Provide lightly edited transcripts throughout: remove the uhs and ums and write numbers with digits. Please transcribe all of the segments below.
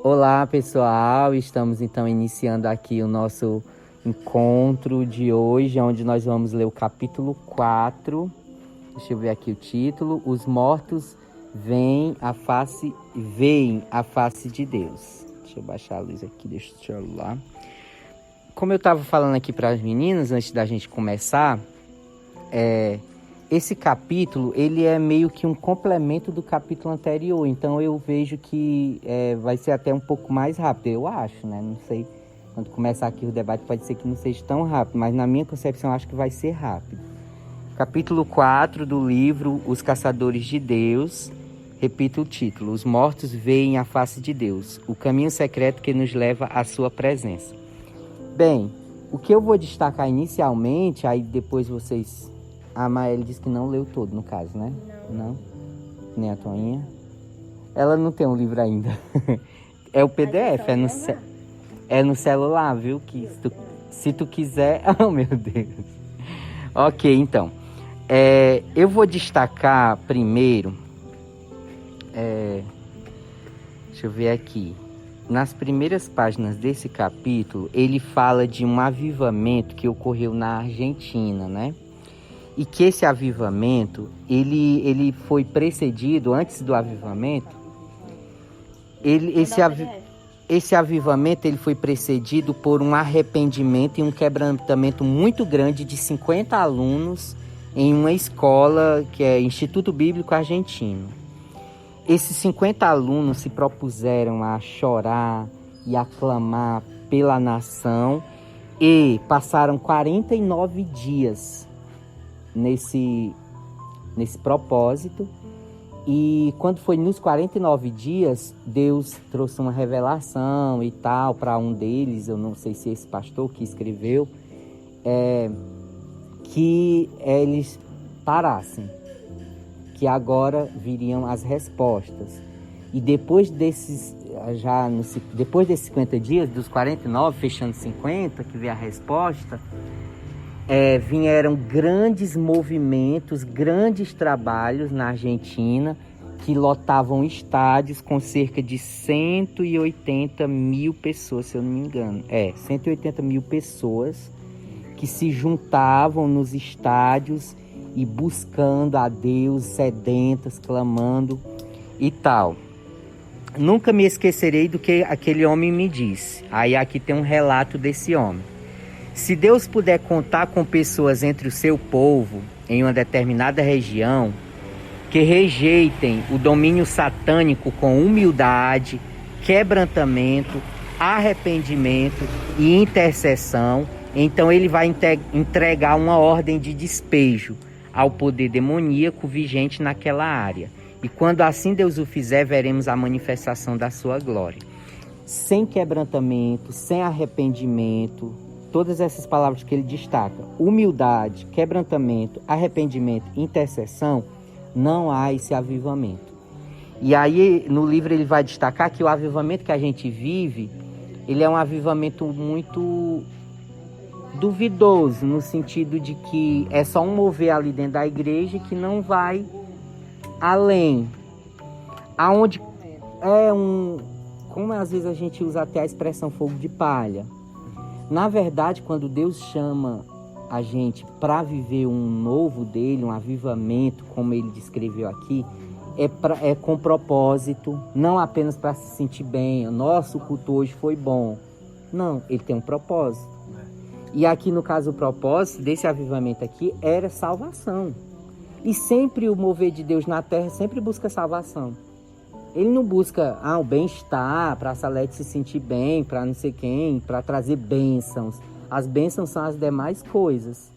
Olá, pessoal. Estamos então iniciando aqui o nosso encontro de hoje, onde nós vamos ler o capítulo 4. Deixa eu ver aqui o título. Os mortos veem a face de Deus. Deixa eu baixar a luz aqui, deixa eu celular. Como eu estava falando aqui para as meninas antes da gente começar, esse capítulo, ele é meio que um complemento do capítulo anterior, então eu vejo que vai ser até um pouco mais rápido, eu acho, né? Não sei, quando começar aqui o debate pode ser que não seja tão rápido, mas na minha concepção eu acho que vai ser rápido. Capítulo 4 do livro Os Caçadores de Deus, repito o título: Os mortos veem a face de Deus, o caminho secreto que nos leva à sua presença. Bem, o que eu vou destacar inicialmente, aí depois vocês... A Maeli disse que não leu todo, no caso, né? Não? Nem a Toinha. Ela não tem um livro ainda. É o PDF, é no celular, viu? Que se tu quiser... Oh, meu Deus. Ok, então. Eu vou destacar primeiro... deixa eu ver aqui. Nas primeiras páginas desse capítulo, ele fala de um avivamento que ocorreu na Argentina, né? E que esse avivamento, ele foi precedido, antes do avivamento, esse avivamento ele foi precedido por um arrependimento e um quebrantamento muito grande de 50 alunos em uma escola que é Instituto Bíblico Argentino. Esses 50 alunos se propuseram a chorar e a clamar pela nação e passaram 49 dias nesse propósito, e quando foi nos 49 dias, Deus trouxe uma revelação e tal para um deles, eu não sei se esse pastor que escreveu, que eles parassem, que agora viriam as respostas. E depois desses 50 dias, dos 49, fechando 50, que veio a resposta, vieram grandes movimentos, grandes trabalhos na Argentina, que lotavam estádios com cerca de 180 mil pessoas, se eu não me engano. 180 mil pessoas que se juntavam nos estádios e buscando a Deus, sedentas, clamando e tal. Nunca me esquecerei do que aquele homem me disse. Aí aqui tem um relato desse homem. Se Deus puder contar com pessoas entre o seu povo, em uma determinada região, que rejeitem o domínio satânico com humildade, quebrantamento, arrependimento e intercessão, então ele vai entregar uma ordem de despejo ao poder demoníaco vigente naquela área. E quando assim Deus o fizer, veremos a manifestação da sua glória. Sem quebrantamento, sem arrependimento, todas essas palavras que ele destaca, humildade, quebrantamento, arrependimento, intercessão, não há esse avivamento. E aí no livro ele vai destacar que o avivamento que a gente vive, ele é um avivamento muito duvidoso, no sentido de que é só um mover ali dentro da igreja que não vai além. Aonde como às vezes a gente usa até a expressão fogo de palha. Na verdade, quando Deus chama a gente para viver um novo dele, um avivamento, como ele descreveu aqui, é com propósito, não apenas para se sentir bem. O nosso culto hoje foi bom. Não, ele tem um propósito. E aqui, no caso, o propósito desse avivamento aqui era salvação. E sempre o mover de Deus na terra sempre busca salvação. Ele não busca o bem-estar, para a Salete se sentir bem, para não sei quem, para trazer bênçãos. As bênçãos são as demais coisas.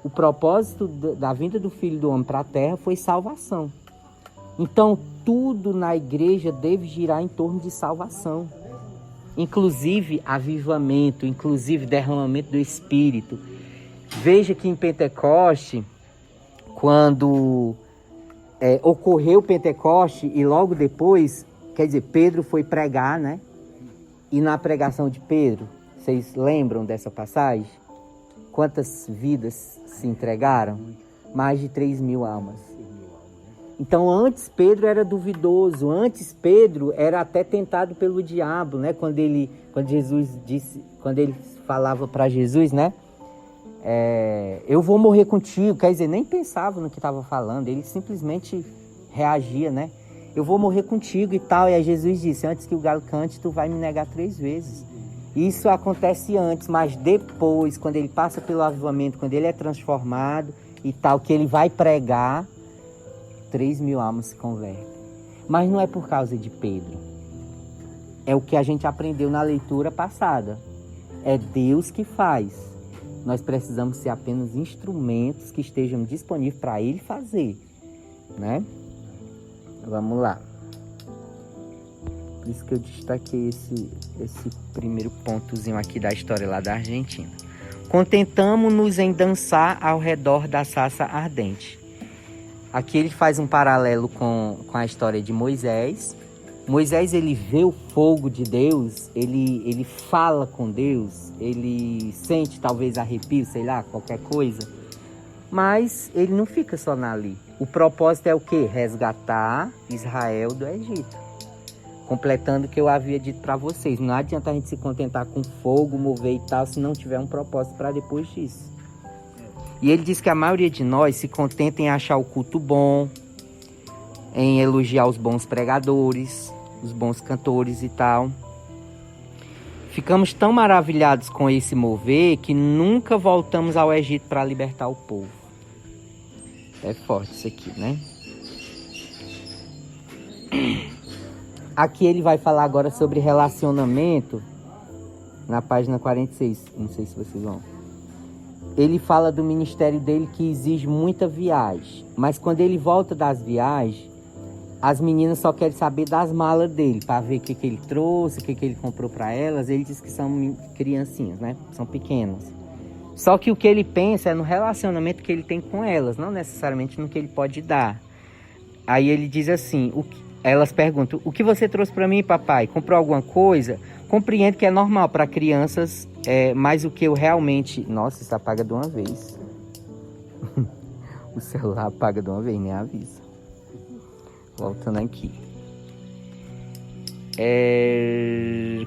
O propósito da vinda do Filho do Homem para a terra foi salvação. Então, tudo na igreja deve girar em torno de salvação. Inclusive avivamento, inclusive derramamento do Espírito. Veja que em Pentecoste, quando ocorreu Pentecoste e logo depois, quer dizer, Pedro foi pregar, né? E na pregação de Pedro, vocês lembram dessa passagem? Quantas vidas se entregaram? Mais de 3.000 almas. Então antes Pedro era duvidoso, antes Pedro era até tentado pelo diabo, né? Quando ele falava para Jesus, né? Eu vou morrer contigo, quer dizer, nem pensava no que estava falando, ele simplesmente reagia, né? Eu vou morrer contigo e tal, e aí Jesus disse, antes que o galo cante, tu vai me negar 3 vezes. Isso acontece antes, mas depois, quando ele passa pelo avivamento, quando ele é transformado e tal, que ele vai pregar, 3.000 almas se convertem. Mas não é por causa de Pedro. É o que a gente aprendeu na leitura passada. É Deus que faz. Nós precisamos ser apenas instrumentos que estejam disponíveis para Ele fazer, né? Vamos lá. Por isso que eu destaquei esse primeiro pontozinho aqui da história lá da Argentina. Contentamo-nos em dançar ao redor da sarça ardente. Aqui ele faz um paralelo com a história de Moisés. Moisés, ele vê o fogo de Deus, ele fala com Deus, ele sente talvez arrepio, sei lá, qualquer coisa. Mas ele não fica só ali. O propósito é o quê? Resgatar Israel do Egito. Completando o que eu havia dito para vocês. Não adianta a gente se contentar com fogo, mover e tal, se não tiver um propósito para depois disso. E ele diz que a maioria de nós se contenta em achar o culto bom, em elogiar os bons pregadores, os bons cantores e tal. Ficamos tão maravilhados com esse mover que nunca voltamos ao Egito para libertar o povo. É forte isso aqui, né? Aqui ele vai falar agora sobre relacionamento, na página 46, não sei se vocês vão. Ele fala do ministério dele que exige muita viagem, mas quando ele volta das viagens, as meninas só querem saber das malas dele, para ver o que ele trouxe, o que ele comprou para elas. Ele diz que são criancinhas, né? São pequenas. Só que o que ele pensa é no relacionamento que ele tem com elas, não necessariamente no que ele pode dar. Aí ele diz assim, elas perguntam, o que você trouxe para mim, papai? Comprou alguma coisa? Compreendo que é normal para crianças, mas o que eu realmente... Nossa, isso apaga de uma vez. O celular apaga de uma vez, nem avisa. Voltando aqui.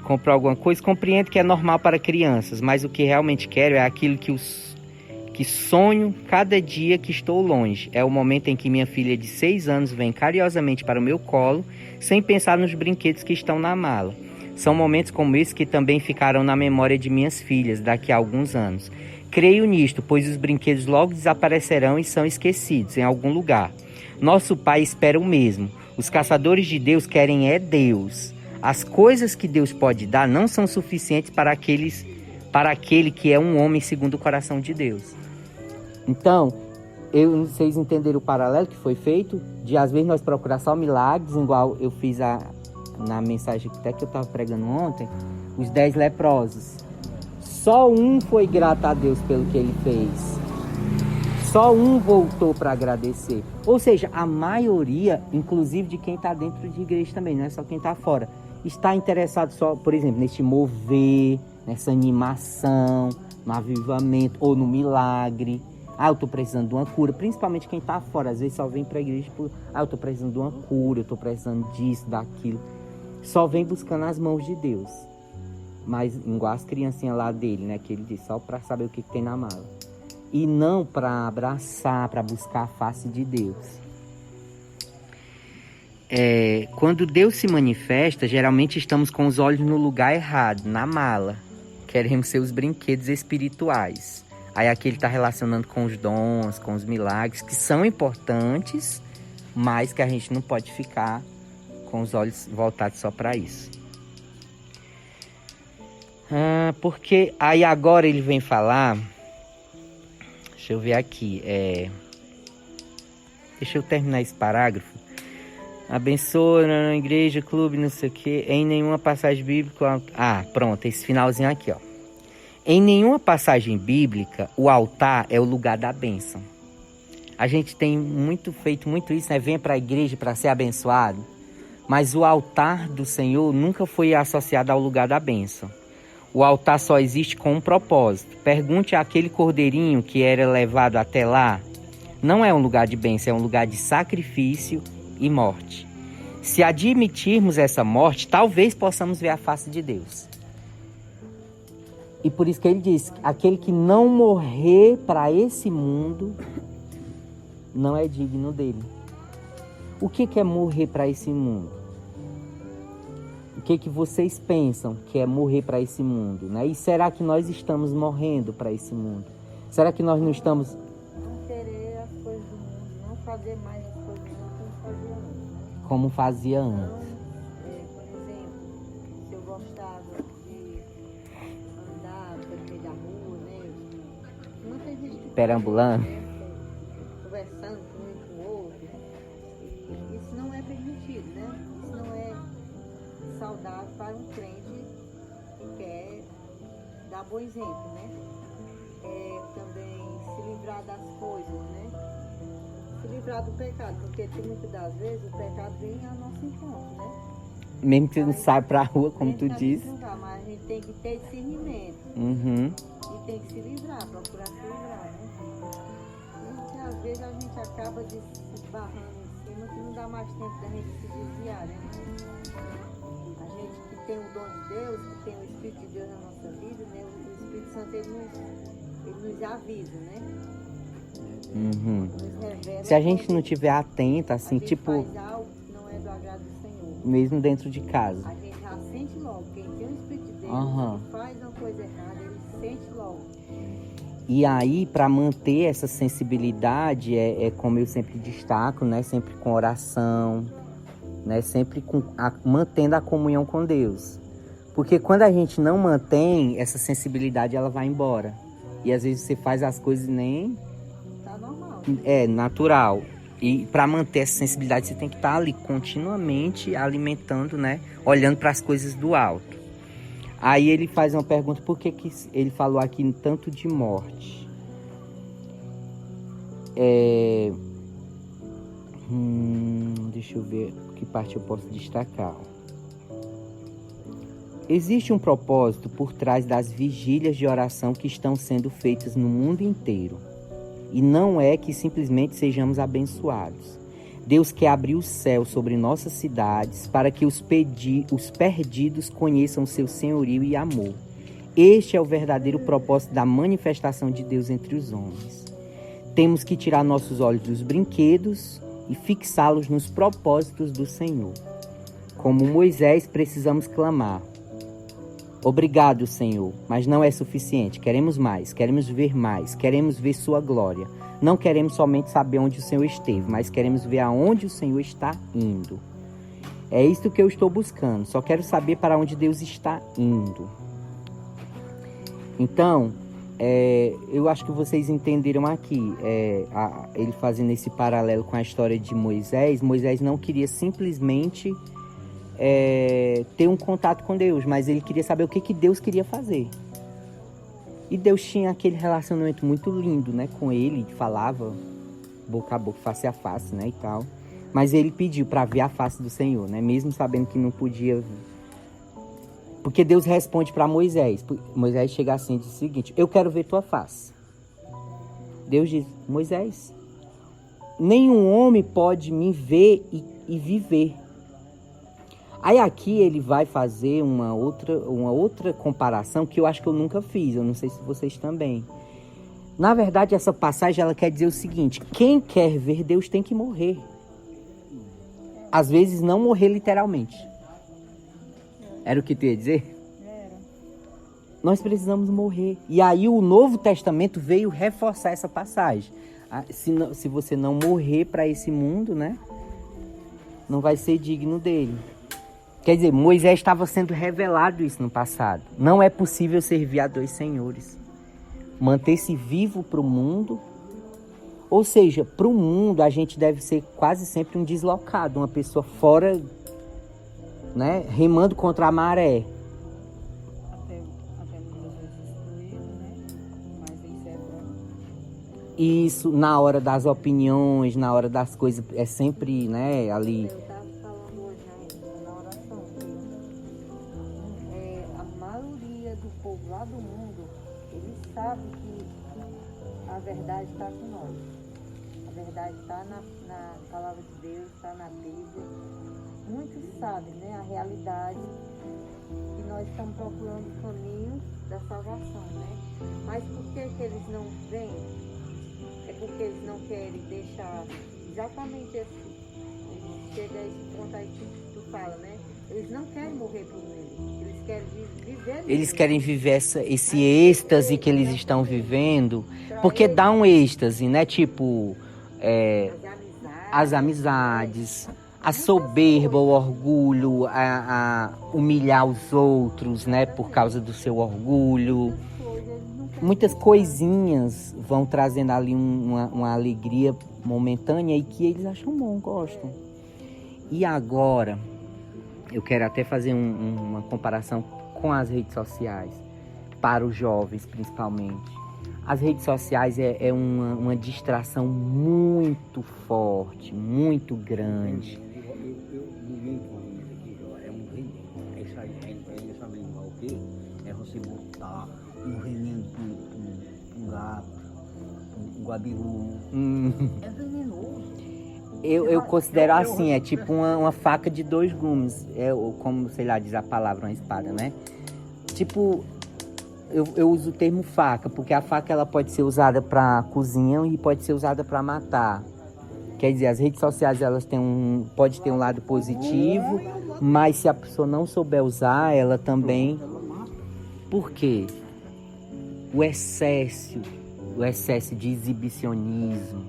Comprar alguma coisa? Compreendo que é normal para crianças, mas o que realmente quero é aquilo que sonho cada dia que estou longe. É o momento em que minha filha de 6 anos vem carinhosamente para o meu colo, sem pensar nos brinquedos que estão na mala. São momentos como esse que também ficarão na memória de minhas filhas daqui a alguns anos. Creio nisto, pois os brinquedos logo desaparecerão e são esquecidos em algum lugar. Nosso Pai espera o mesmo. Os caçadores de Deus querem Deus. As coisas que Deus pode dar não são suficientes para aquele que é um homem segundo o coração de Deus. Então, vocês entenderam o paralelo que foi feito? De às vezes nós procurar só milagres, igual eu fiz na mensagem até que eu estava pregando ontem, os 10 leprosos. Só um foi grato a Deus pelo que ele fez. Só um voltou para agradecer. Ou seja, a maioria, inclusive de quem está dentro de igreja também, não é só quem está fora, está interessado só, por exemplo, neste mover, nessa animação, no avivamento ou no milagre. Eu estou precisando de uma cura. Principalmente quem está fora, às vezes só vem para a igreja por... eu estou precisando de uma cura, eu estou precisando disso, daquilo. Só vem buscando as mãos de Deus. Mas igual as criancinhas lá dele, né? Que ele disse, só para saber o que tem na mala. E não para abraçar, para buscar a face de Deus. Quando Deus se manifesta, geralmente estamos com os olhos no lugar errado, na mala. Queremos ser os brinquedos espirituais. Aí aqui ele está relacionando com os dons, com os milagres, que são importantes, mas que a gente não pode ficar com os olhos voltados só para isso. Porque aí agora ele vem falar... Deixa eu ver aqui. Deixa eu terminar esse parágrafo. Abençoa na igreja, clube, não sei o quê. Em nenhuma passagem bíblica... pronto, esse finalzinho aqui, ó. Em nenhuma passagem bíblica, o altar é o lugar da bênção. A gente tem feito muito isso, né? Vem para a igreja para ser abençoado. Mas o altar do Senhor nunca foi associado ao lugar da bênção. O altar só existe com um propósito. Pergunte àquele cordeirinho que era levado até lá. não é um lugar de bênção, é um lugar de sacrifício e morte. Se admitirmos essa morte, talvez possamos ver a face de Deus. E por isso que ele diz, aquele que não morrer para esse mundo, não é digno dele. O que é morrer para esse mundo? O que vocês pensam que é morrer para esse mundo, né? E será que nós estamos morrendo para esse mundo? Será que nós não estamos... Não querer as coisas do mundo, não fazer mais as coisas do mundo como fazia antes? Então, por exemplo, se eu gostava de andar pelo meio da rua, né? Muita gente que Perambulando. conversando com um com o outro. E isso não é permitido, né? Isso não é saudável para um crente que quer dar bom exemplo, né? Também se livrar das coisas, né? Se livrar do pecado, porque muitas das vezes o pecado vem ao nosso encontro, né? Mesmo que não sai pra rua, como tu disse. Mas a gente tem que ter discernimento. Uhum. E tem que se livrar, procurar se livrar, né? E às vezes a gente acaba se esbarrando em cima que não dá mais tempo da gente se desviar, né? A gente que tem o dom de Deus, que tem o Espírito de Deus na nossa vida, né? O Espírito Santo, ele nos avisa, né? Uhum. Nos revela. Se a gente não tiver atenta, assim, a gente tipo, faz algo que não é do agrado do Senhor. mesmo dentro de casa. A gente já sente logo. Quem tem o Espírito de Deus, Aham. que faz uma coisa errada, ele sente logo. E aí, para manter essa sensibilidade, é como eu sempre destaco, né? Sempre com oração, né? Sempre mantendo a comunhão com Deus. Porque quando a gente não mantém, essa sensibilidade ela vai embora. E às vezes você faz as coisas e nem... Tá normal. É natural. E para manter essa sensibilidade, você tem que estar ali continuamente alimentando, né? Olhando para as coisas do alto. Aí ele faz uma pergunta, por que ele falou aqui tanto de morte? Deixa eu ver que parte eu posso destacar. Existe um propósito por trás das vigílias de oração que estão sendo feitas no mundo inteiro. E não é que simplesmente sejamos abençoados. Deus quer abrir o céu sobre nossas cidades para que os perdidos conheçam o seu senhorio e amor. Este é o verdadeiro propósito da manifestação de Deus entre os homens. Temos que tirar nossos olhos dos brinquedos e fixá-los nos propósitos do Senhor. Como Moisés, precisamos clamar: obrigado, Senhor, mas não é suficiente. Queremos mais, queremos ver sua glória. Não queremos somente saber onde o Senhor esteve, mas queremos ver aonde o Senhor está indo. É isto que eu estou buscando. Só quero saber para onde Deus está indo. Então, eu acho que vocês entenderam aqui, ele fazendo esse paralelo com a história de Moisés. Moisés não queria simplesmente ter um contato com Deus, mas ele queria saber o que Deus queria fazer. E Deus tinha aquele relacionamento muito lindo, né, com ele, falava boca a boca, face a face, né, e tal. Mas ele pediu para ver a face do Senhor, né, mesmo sabendo que não podia ver. Porque Deus responde para Moisés. Moisés chega assim e diz o seguinte: eu quero ver tua face. Deus diz: Moisés, nenhum homem pode me ver e viver. Aí aqui ele vai fazer uma outra comparação que eu acho que eu nunca fiz, eu não sei se vocês também. Na verdade, essa passagem ela quer dizer o seguinte: quem quer ver Deus tem que morrer. Às vezes não morrer literalmente. Era o que tu ia dizer? Era. Nós precisamos morrer. E aí o Novo Testamento veio reforçar essa passagem. Se você não morrer para esse mundo, né, não vai ser digno dele. Quer dizer, Moisés estava sendo revelado isso no passado. Não é possível servir a dois senhores. Manter-se vivo para o mundo. Ou seja, para o mundo a gente deve ser quase sempre um deslocado, uma pessoa fora, né, remando contra a maré. Até muitas vezes excluído, né? Mas isso é bom. Isso, na hora das opiniões, na hora das coisas, é sempre, né, ali... Eu estava falando hoje na oração que a maioria do povo lá do mundo, eles sabem que a verdade está com nós. A A verdade está na palavra de Deus, está na Bíblia. Muitos sabem, né, a realidade, que nós estamos procurando o caminho da salvação, né? Mas por que eles não vêm? É porque eles não querem deixar exatamente esse. Chega a esse ponto aí que tu fala, né? Eles não querem morrer por ele. Eles querem viver. Eles querem viver esse êxtase que eles estão vivendo, porque dá um êxtase, né? Tipo, as amizades, a soberba, o orgulho, a humilhar os outros, né? Por causa do seu orgulho. Muitas coisinhas vão trazendo ali uma alegria momentânea e que eles acham bom, gostam. E agora, eu quero até fazer uma comparação com as redes sociais, para os jovens principalmente. As redes sociais é uma distração muito forte, muito grande. É você botar um veneno para um gato, um guabiru. É venenoso. Eu considero assim, é tipo uma faca de dois gumes. Como, sei lá, diz a palavra, uma espada, né? Tipo, eu uso o termo faca, porque a faca ela pode ser usada para cozinha e pode ser usada para matar. Quer dizer, as redes sociais elas pode ter um lado positivo, mas se a pessoa não souber usar, ela também... Por quê? O excesso de exibicionismo,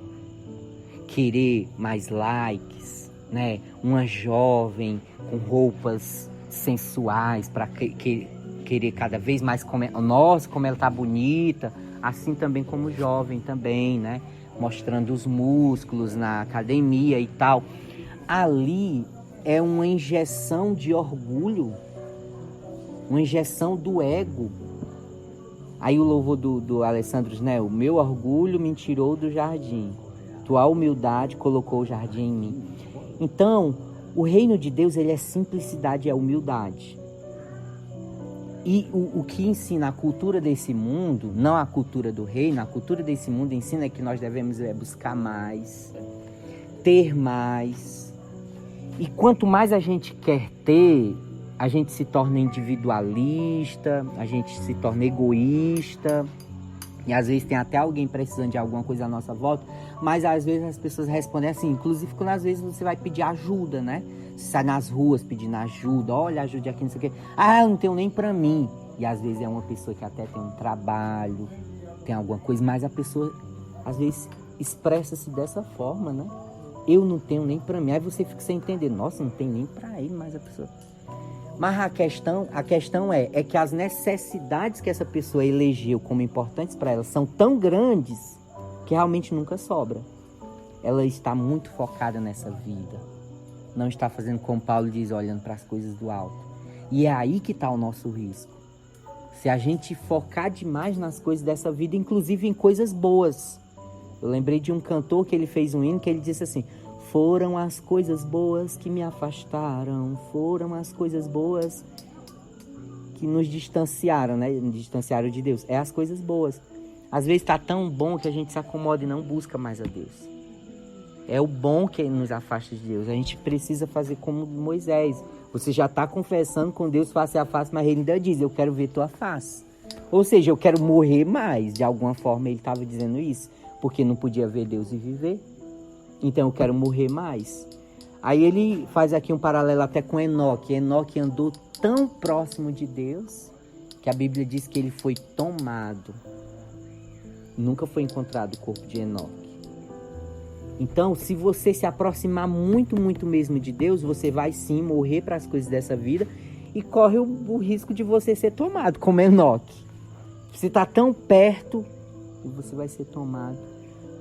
querer mais likes, né? Uma jovem com roupas sensuais para querer cada vez mais nossa, como ela tá bonita, assim também como jovem também, né? Mostrando os músculos na academia e tal. Ali é uma injeção de orgulho, uma injeção do ego. Aí o louvor do Alessandro, né? O meu orgulho me tirou do jardim. Tua humildade colocou o jardim em mim. Então, o reino de Deus, ele é simplicidade e é humildade. E o que ensina a cultura desse mundo, não a cultura do reino, a cultura desse mundo ensina que nós devemos buscar mais, ter mais. E quanto mais a gente quer ter, a gente se torna individualista, a gente se torna egoísta. E às vezes tem até alguém precisando de alguma coisa à nossa volta, mas às vezes as pessoas respondem assim, inclusive quando às vezes você vai pedir ajuda, né? Você sai nas ruas pedindo ajuda, olha, ajude aqui, não sei o quê. Ah, eu não tenho nem pra mim. E às vezes é uma pessoa que até tem um trabalho, tem alguma coisa, mas a pessoa às vezes expressa-se dessa forma, né? Eu não tenho nem pra mim. Aí você fica sem entender, nossa, não tem nem pra ele, mas a pessoa... Mas a questão é que as necessidades que essa pessoa elegeu como importantes para ela são tão grandes que realmente nunca sobra. Ela está muito focada nessa vida. Não está fazendo como Paulo diz, olhando para as coisas do alto. E é aí que está o nosso risco. Se a gente focar demais nas coisas dessa vida, inclusive em coisas boas. Eu lembrei de um cantor que ele fez um hino que ele disse assim: foram as coisas boas que me afastaram, foram as coisas boas que nos distanciaram, né? Nos distanciaram de Deus. É as coisas boas. Às vezes está tão bom que a gente se acomoda e não busca mais a Deus. É o bom que nos afasta de Deus. A gente precisa fazer como Moisés. Você já está confessando com Deus face a face, mas ele ainda diz, eu quero ver tua face. Ou seja, eu quero morrer mais. De alguma forma ele estava dizendo isso, porque não podia ver Deus e viver. Então eu quero morrer mais. Aí ele faz aqui um paralelo até com Enoque. Enoque andou tão próximo de Deus que a Bíblia diz que ele foi tomado. Nunca foi encontrado o corpo de Enoque. Então, se você se aproximar muito, muito mesmo de Deus, você vai sim morrer para as coisas dessa vida e corre o risco de você ser tomado, como Enoque. Você está tão perto e você vai ser tomado.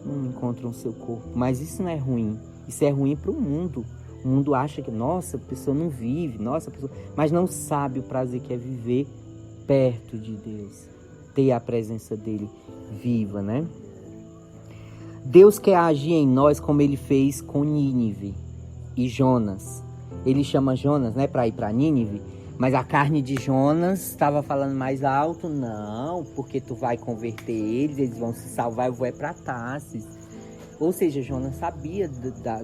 Não encontram o seu corpo. Mas isso não é ruim. Isso é ruim para o mundo. O mundo acha que, nossa, a pessoa não vive, nossa, a pessoa... mas não sabe o prazer que é viver perto de Deus. Ter a presença dele viva, né? Deus quer agir em nós como ele fez com Nínive e Jonas. Ele chama Jonas, né, para ir para Nínive, mas a carne de Jonas estava falando mais alto. Não, porque tu vai converter eles vão se salvar, eu vou para Tarsis. Ou seja, Jonas sabia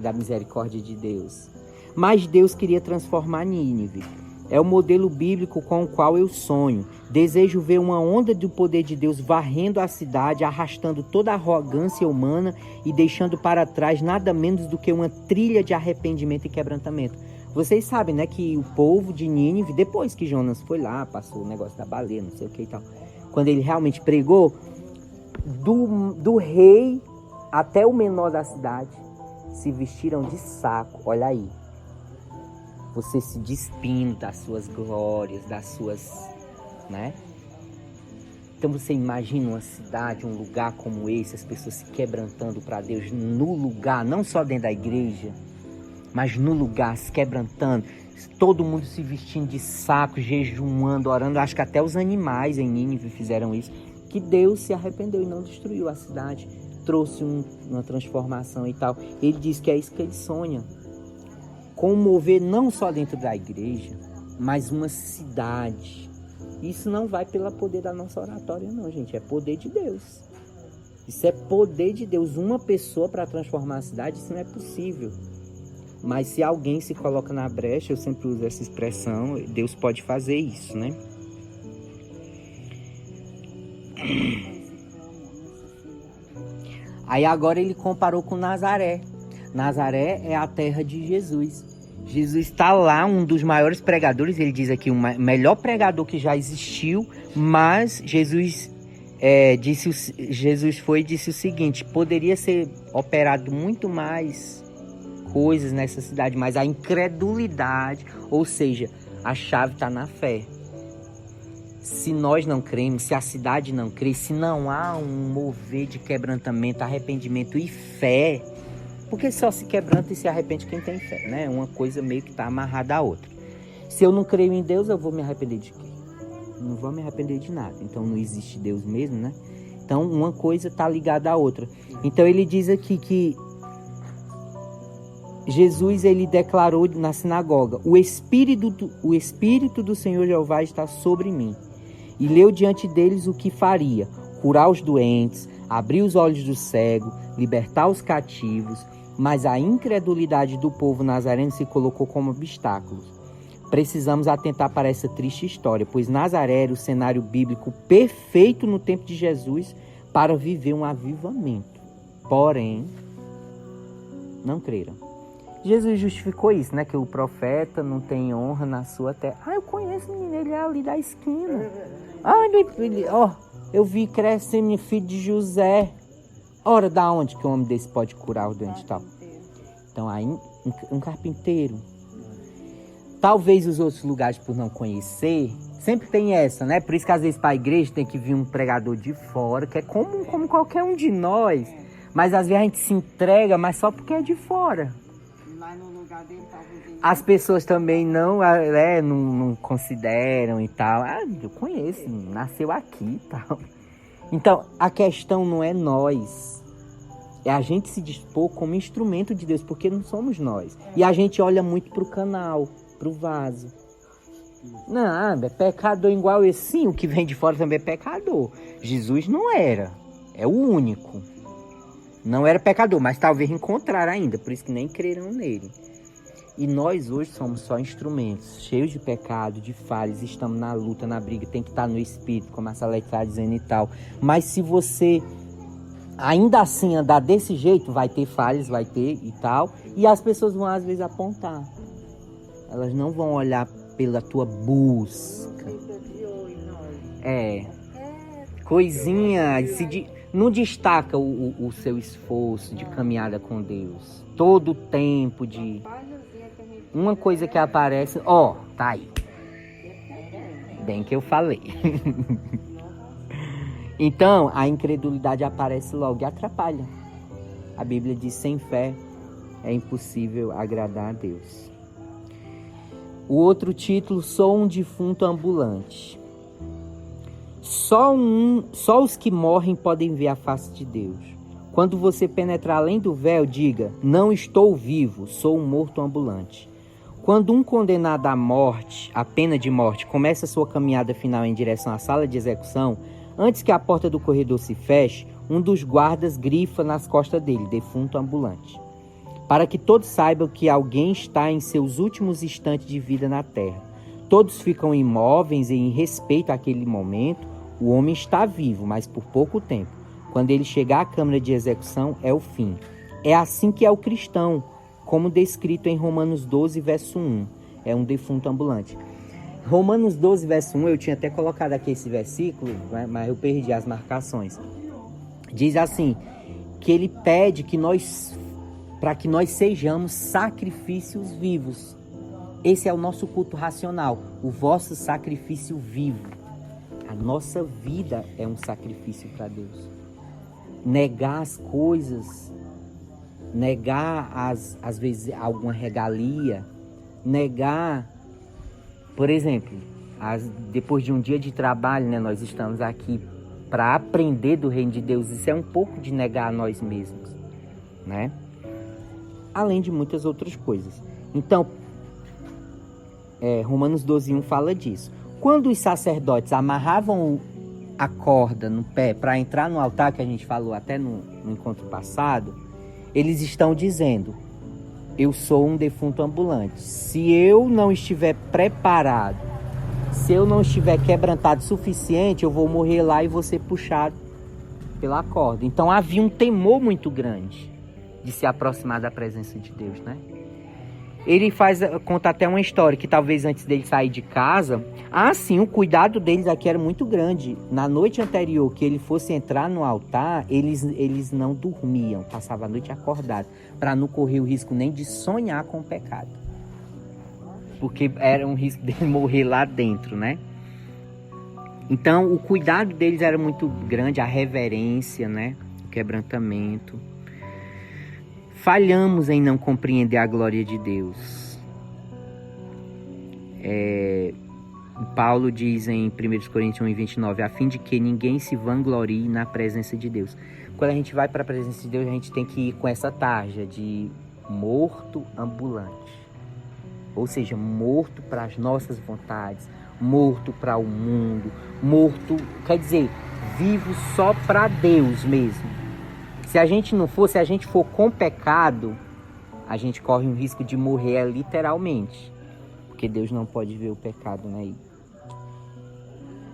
da misericórdia de Deus. Mas Deus queria transformar Nínive. É o modelo bíblico com o qual eu sonho. Desejo ver uma onda do poder de Deus varrendo a cidade, arrastando toda a arrogância humana e deixando para trás nada menos do que uma trilha de arrependimento e quebrantamento. Vocês sabem, né, que o povo de Nínive, depois que Jonas foi lá, passou o negócio da baleia, não sei o que e tal, quando ele realmente pregou, do rei até o menor da cidade se vestiram de saco. Olha aí. Você se despindo das suas glórias, das suas, né? Então você imagina uma cidade, um lugar como esse, as pessoas se quebrantando para Deus no lugar, não só dentro da igreja, mas no lugar, se quebrantando, todo mundo se vestindo de saco, jejuando, orando. Acho que até os animais em Nínive fizeram isso, que Deus se arrependeu e não destruiu a cidade, trouxe uma transformação e tal. Ele diz que é isso que ele sonha. Comover não só dentro da igreja, mas uma cidade. Isso não vai pelo poder da nossa oratória, não, gente. É poder de Deus. Isso é poder de Deus. Uma pessoa para transformar a cidade, isso não é possível. Mas se alguém se coloca na brecha, eu sempre uso essa expressão, Deus pode fazer isso, né? Aí agora ele comparou com Nazaré. Nazaré é a terra de Jesus. Jesus está lá, um dos maiores pregadores, ele diz aqui, o melhor pregador que já existiu, mas Jesus disse o seguinte: poderia ser operado muito mais coisas nessa cidade, mas a incredulidade, ou seja, a chave está na fé. Se nós não cremos, se a cidade não crê, se não há um mover de quebrantamento, arrependimento e fé, porque só se quebranta e se arrepende quem tem fé, né? Uma coisa meio que está amarrada à outra. Se eu não creio em Deus, eu vou me arrepender de quê? Não vou me arrepender de nada. Então não existe Deus mesmo, né? Então uma coisa está ligada à outra. Então ele diz aqui que Jesus, ele declarou na sinagoga: o Espírito do Senhor Jeová está sobre mim. E leu diante deles o que faria: curar os doentes, abrir os olhos do cego, libertar os cativos. Mas a incredulidade do povo nazareno se colocou como obstáculo. Precisamos atentar para essa triste história, pois Nazaré era o cenário bíblico perfeito no tempo de Jesus para viver um avivamento. Porém, não creram. Jesus justificou isso, né? Que o profeta não tem honra na sua terra. Ah, eu conheço o menino, ele é ali da esquina. Eu vi crescer meu filho de José. Ora, da onde que um homem desse pode curar o doente e tal? Então, aí, um carpinteiro. Talvez os outros lugares, por não conhecer, sempre tem essa, né? Por isso que às vezes para a igreja tem que vir um pregador de fora, que é comum como qualquer um de nós. Mas às vezes a gente se entrega, mas só porque é de fora. Lá no lugar dele, talvez ele... As pessoas também não consideram e tal. Ah, eu conheço, nasceu aqui e tal. Então, a questão não é nós. É a gente se dispor como instrumento de Deus, porque não somos nós. E a gente olha muito pro canal, pro vaso. Não, é pecador igual esse. Sim, o que vem de fora também é pecador. Jesus não era. É o único. Não era pecador, mas talvez encontraram ainda. Por isso que nem creram nele. E nós hoje somos só instrumentos, cheios de pecado, de falhas, estamos na luta, na briga, tem que estar no espírito, como a Salete está dizendo e tal. Mas se você ainda assim andar desse jeito, vai ter falhas, vai ter e tal. E as pessoas vão às vezes apontar. Elas não vão olhar pela tua busca. Coisinha, não destaca o seu esforço de caminhada com Deus. Todo o tempo de... Uma coisa que aparece... tá aí. Bem que eu falei. Então, a incredulidade aparece logo e atrapalha. A Bíblia diz: sem fé é impossível agradar a Deus. O outro título: sou um defunto ambulante. Só os que morrem podem ver a face de Deus. Quando você penetrar além do véu, diga: não estou vivo, sou um morto ambulante. Quando um condenado à morte, à pena de morte, começa sua caminhada final em direção à sala de execução, antes que a porta do corredor se feche, um dos guardas grifa nas costas dele, defunto ambulante, para que todos saibam que alguém está em seus últimos instantes de vida na terra. Todos ficam imóveis em respeito àquele momento. O homem está vivo, mas por pouco tempo. Quando ele chegar à câmara de execução, é o fim. É assim que é o cristão, como descrito em Romanos 12, verso 1. É um defunto ambulante. Romanos 12, verso 1, eu tinha até colocado aqui esse versículo, mas eu perdi as marcações. Diz assim, que ele pede para que nós sejamos sacrifícios vivos. Esse é o nosso culto racional, o vosso sacrifício vivo. A nossa vida é um sacrifício para Deus. Negar as coisas, negar às vezes alguma regalia, negar, por exemplo, depois de um dia de trabalho, né, nós estamos aqui para aprender do reino de Deus. Isso é um pouco de negar a nós mesmos, né? Além de muitas outras coisas. Então, Romanos 12:1 fala disso. Quando os sacerdotes amarravam a corda no pé para entrar no altar, que a gente falou até no encontro passado, eles estão dizendo: eu sou um defunto ambulante. Se eu não estiver preparado, se eu não estiver quebrantado o suficiente, eu vou morrer lá e vou ser puxado pela corda. Então havia um temor muito grande de se aproximar da presença de Deus, né? Ele conta até uma história que talvez antes dele sair de casa, sim, o cuidado deles aqui era muito grande. Na noite anterior que ele fosse entrar no altar, eles não dormiam, passavam a noite acordados, para não correr o risco nem de sonhar com o pecado. Porque era um risco dele morrer lá dentro, né? Então, o cuidado deles era muito grande, a reverência, né? O quebrantamento. Falhamos em não compreender a glória de Deus. Paulo diz em 1 Coríntios 1:29, a fim de que ninguém se vanglorie na presença de Deus. Quando a gente vai para a presença de Deus, a gente tem que ir com essa tarja de morto ambulante. Ou seja, morto para as nossas vontades, morto para o mundo, morto, quer dizer, vivo só para Deus mesmo. Se a gente for com pecado, a gente corre um risco de morrer literalmente. Porque Deus não pode ver o pecado, né?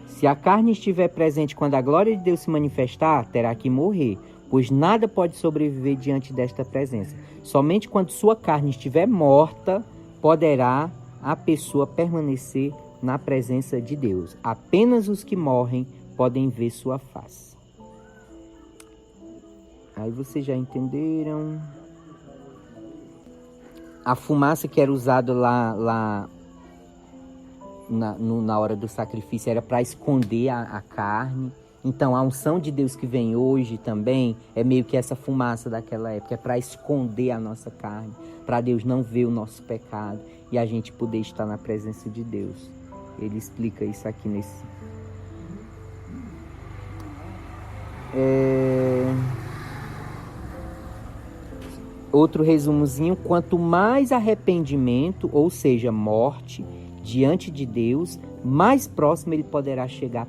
Se a carne estiver presente quando a glória de Deus se manifestar, terá que morrer, pois nada pode sobreviver diante desta presença. Somente quando sua carne estiver morta, poderá a pessoa permanecer na presença de Deus. Apenas os que morrem podem ver sua face. Aí vocês já entenderam. A fumaça que era usada lá na hora do sacrifício era para esconder a carne. Então a unção de Deus que vem hoje também é meio que essa fumaça daquela época. É para esconder a nossa carne, para Deus não ver o nosso pecado e a gente poder estar na presença de Deus. Ele explica isso aqui nesse... Outro resumozinho, quanto mais arrependimento, ou seja, morte, diante de Deus, mais próximo ele poderá chegar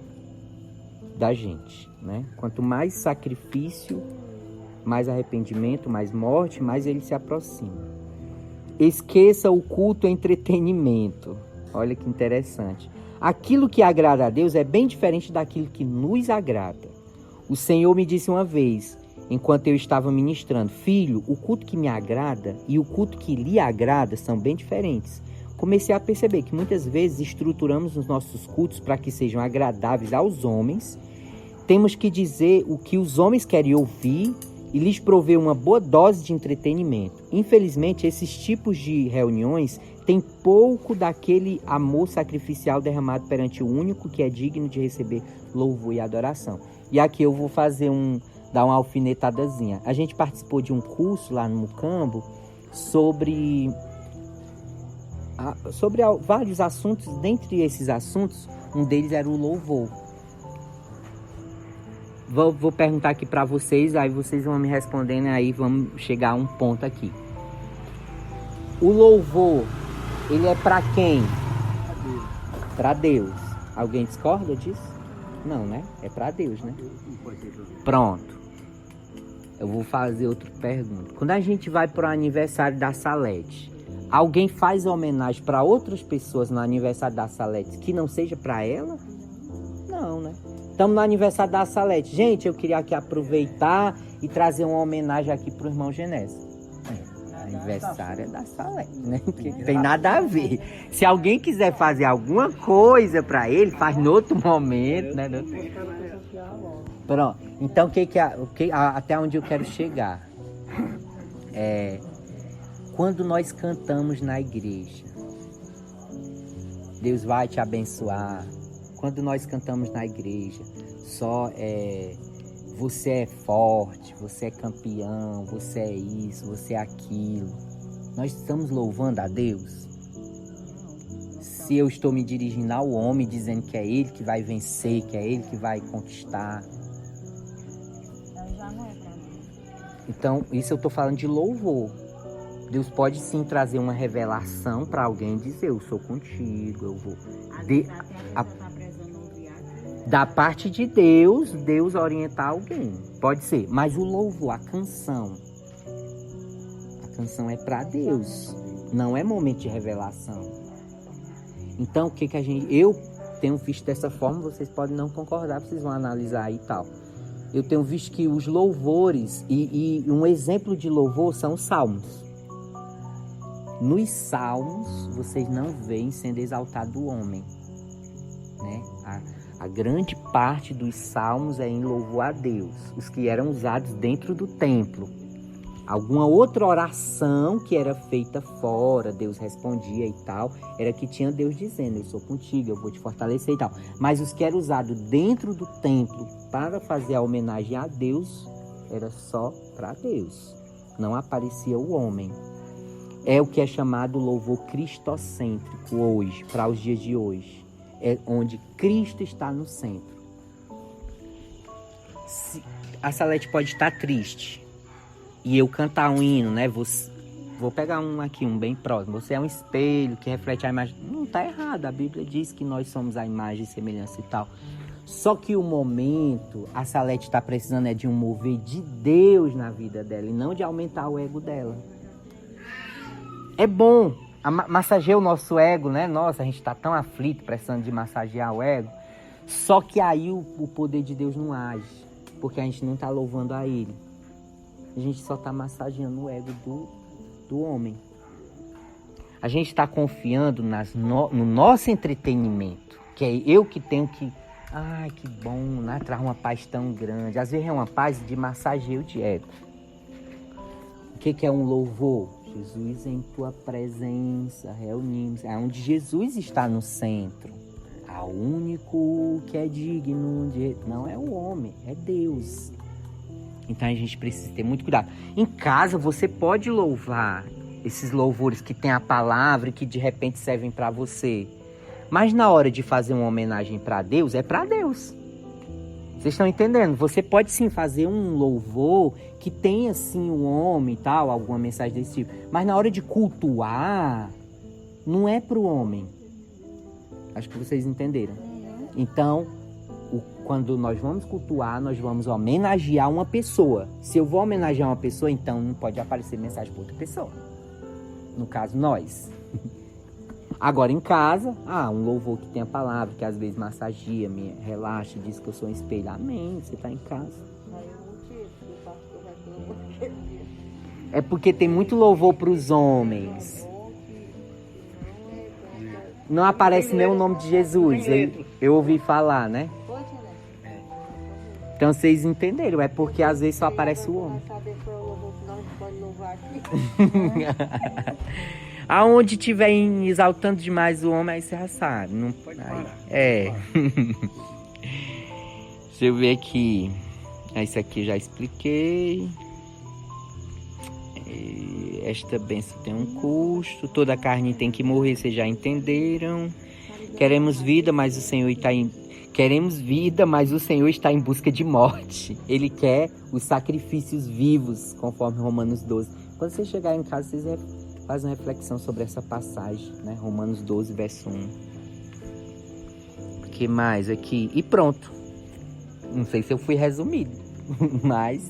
da gente, né? Quanto mais sacrifício, mais arrependimento, mais morte, mais ele se aproxima. Esqueça o culto entretenimento. Olha que interessante. Aquilo que agrada a Deus é bem diferente daquilo que nos agrada. O Senhor me disse uma vez, enquanto eu estava ministrando: filho, o culto que me agrada e o culto que lhe agrada são bem diferentes. Comecei a perceber que muitas vezes estruturamos os nossos cultos para que sejam agradáveis aos homens. Temos que dizer o que os homens querem ouvir e lhes prover uma boa dose de entretenimento. Infelizmente, esses tipos de reuniões têm pouco daquele amor sacrificial derramado perante o único que é digno de receber louvor e adoração. E aqui eu vou dar uma alfinetadazinha. A gente participou de um curso lá no Mucambo sobre vários assuntos. Dentre esses assuntos, um deles era o louvor. Vou perguntar aqui para vocês, aí vocês vão me respondendo, aí vamos chegar a um ponto aqui. O louvor, ele é para quem? Para Deus. Alguém discorda disso? Não, né? É para Deus, né? Pronto. Eu vou fazer outra pergunta. Quando a gente vai para o aniversário da Salete, alguém faz homenagem para outras pessoas no aniversário da Salete que não seja para ela? Não, né? Estamos no aniversário da Salete. Gente, eu queria aqui aproveitar e trazer uma homenagem aqui para o irmão Genésio. Aniversário é da Salete, né? Que tem nada a ver. Se alguém quiser fazer alguma coisa para ele, faz no outro momento, né? Pronto. Então, até onde eu quero chegar? Quando nós cantamos na igreja, Deus vai te abençoar. Quando nós cantamos na igreja, você é forte, você é campeão, você é isso, você é aquilo. Nós estamos louvando a Deus. Se eu estou me dirigindo ao homem, dizendo que é ele que vai vencer, que é ele que vai conquistar. Já não é pra mim. Então, isso eu estou falando de louvor. Deus pode sim trazer uma revelação para alguém dizer, eu sou contigo, eu vou. Da parte de Deus, Deus orientar alguém. Pode ser. Mas o louvor, a canção é para Deus. Não é momento de revelação. Então, eu tenho visto dessa forma, vocês podem não concordar, vocês vão analisar aí e tal. Eu tenho visto que os louvores, e um exemplo de louvor são os salmos. Nos salmos, vocês não veem sendo exaltado o homem, né? A grande parte dos salmos é em louvor a Deus, os que eram usados dentro do templo. Alguma outra oração que era feita fora, Deus respondia e tal, era que tinha Deus dizendo, eu sou contigo, eu vou te fortalecer e tal. Mas os que eram usados dentro do templo para fazer a homenagem a Deus, era só para Deus. Não aparecia o homem. É o que é chamado louvor cristocêntrico hoje, para os dias de hoje. É onde Cristo está no centro. A Salete pode estar triste e eu cantar um hino, né? Vou pegar um aqui, um bem próximo. Você é um espelho que reflete a imagem. Não está errado, a Bíblia diz que nós somos a imagem e semelhança e tal. Só que o momento, a Salete está precisando de um mover de Deus na vida dela e não de aumentar o ego dela. É bom. Massageia o nosso ego, né? Nossa, a gente está tão aflito, precisando de massagear o ego. Só que aí o poder de Deus não age, porque a gente não está louvando a Ele. A gente só está massageando o ego do homem. A gente está confiando no nosso entretenimento, que é eu que tenho que... Ai, que bom, né? Traz uma paz tão grande. Às vezes é uma paz de massageio de ego. O que é um louvor? Jesus, em tua presença, reunimos. É onde Jesus está no centro. O único que é digno de... Não é o homem, é Deus. Então a gente precisa ter muito cuidado. Em casa você pode louvar esses louvores que tem a palavra e que de repente servem para você. Mas na hora de fazer uma homenagem para Deus, é para Deus. Vocês estão entendendo? Você pode sim fazer um louvor que tenha sim um homem e tal, alguma mensagem desse tipo. Mas na hora de cultuar, não é para o homem. Acho que vocês entenderam. Então, quando nós vamos cultuar, nós vamos homenagear uma pessoa. Se eu vou homenagear uma pessoa, então não pode aparecer mensagem para outra pessoa. No caso, nós. Agora em casa, um louvor que tem a palavra, que às vezes massageia, me relaxa, diz que eu sou um espelho. Amém, você está em casa. É porque tem muito louvor para os homens. Não aparece nem o nome de Jesus. Eu ouvi falar, né? Então vocês entenderam. É porque às vezes só aparece o homem. Aonde estiver exaltando demais o homem, aí você já sabe. Não, aí, Deixa eu ver aqui. Isso aqui eu já expliquei. Esta bênção tem um custo. Toda carne tem que morrer, vocês já entenderam. Queremos vida, mas o Senhor está em busca de morte. Ele quer os sacrifícios vivos, conforme Romanos 12. Quando você chegar em casa, vocês fazem uma reflexão sobre essa passagem, né? Romanos 12, verso 1. O que mais aqui? E pronto. Não sei se eu fui resumido, mas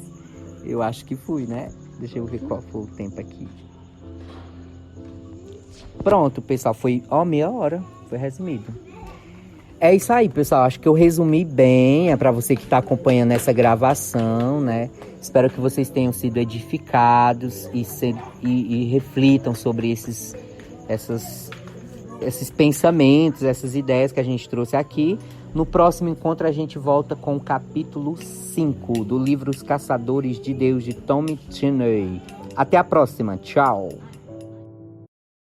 Eu acho que fui, né? Deixa eu ver qual foi o tempo aqui. Pronto, pessoal. Foi, meia hora. Foi resumido. É isso aí, pessoal. Acho que eu resumi bem. É para você que está acompanhando essa gravação, né? Espero que vocês tenham sido edificados e reflitam sobre esses pensamentos, essas ideias que a gente trouxe aqui. No próximo encontro a gente volta com o capítulo 5 do livro Os Caçadores de Deus, de Tommy Cheney. Até a próxima. Tchau!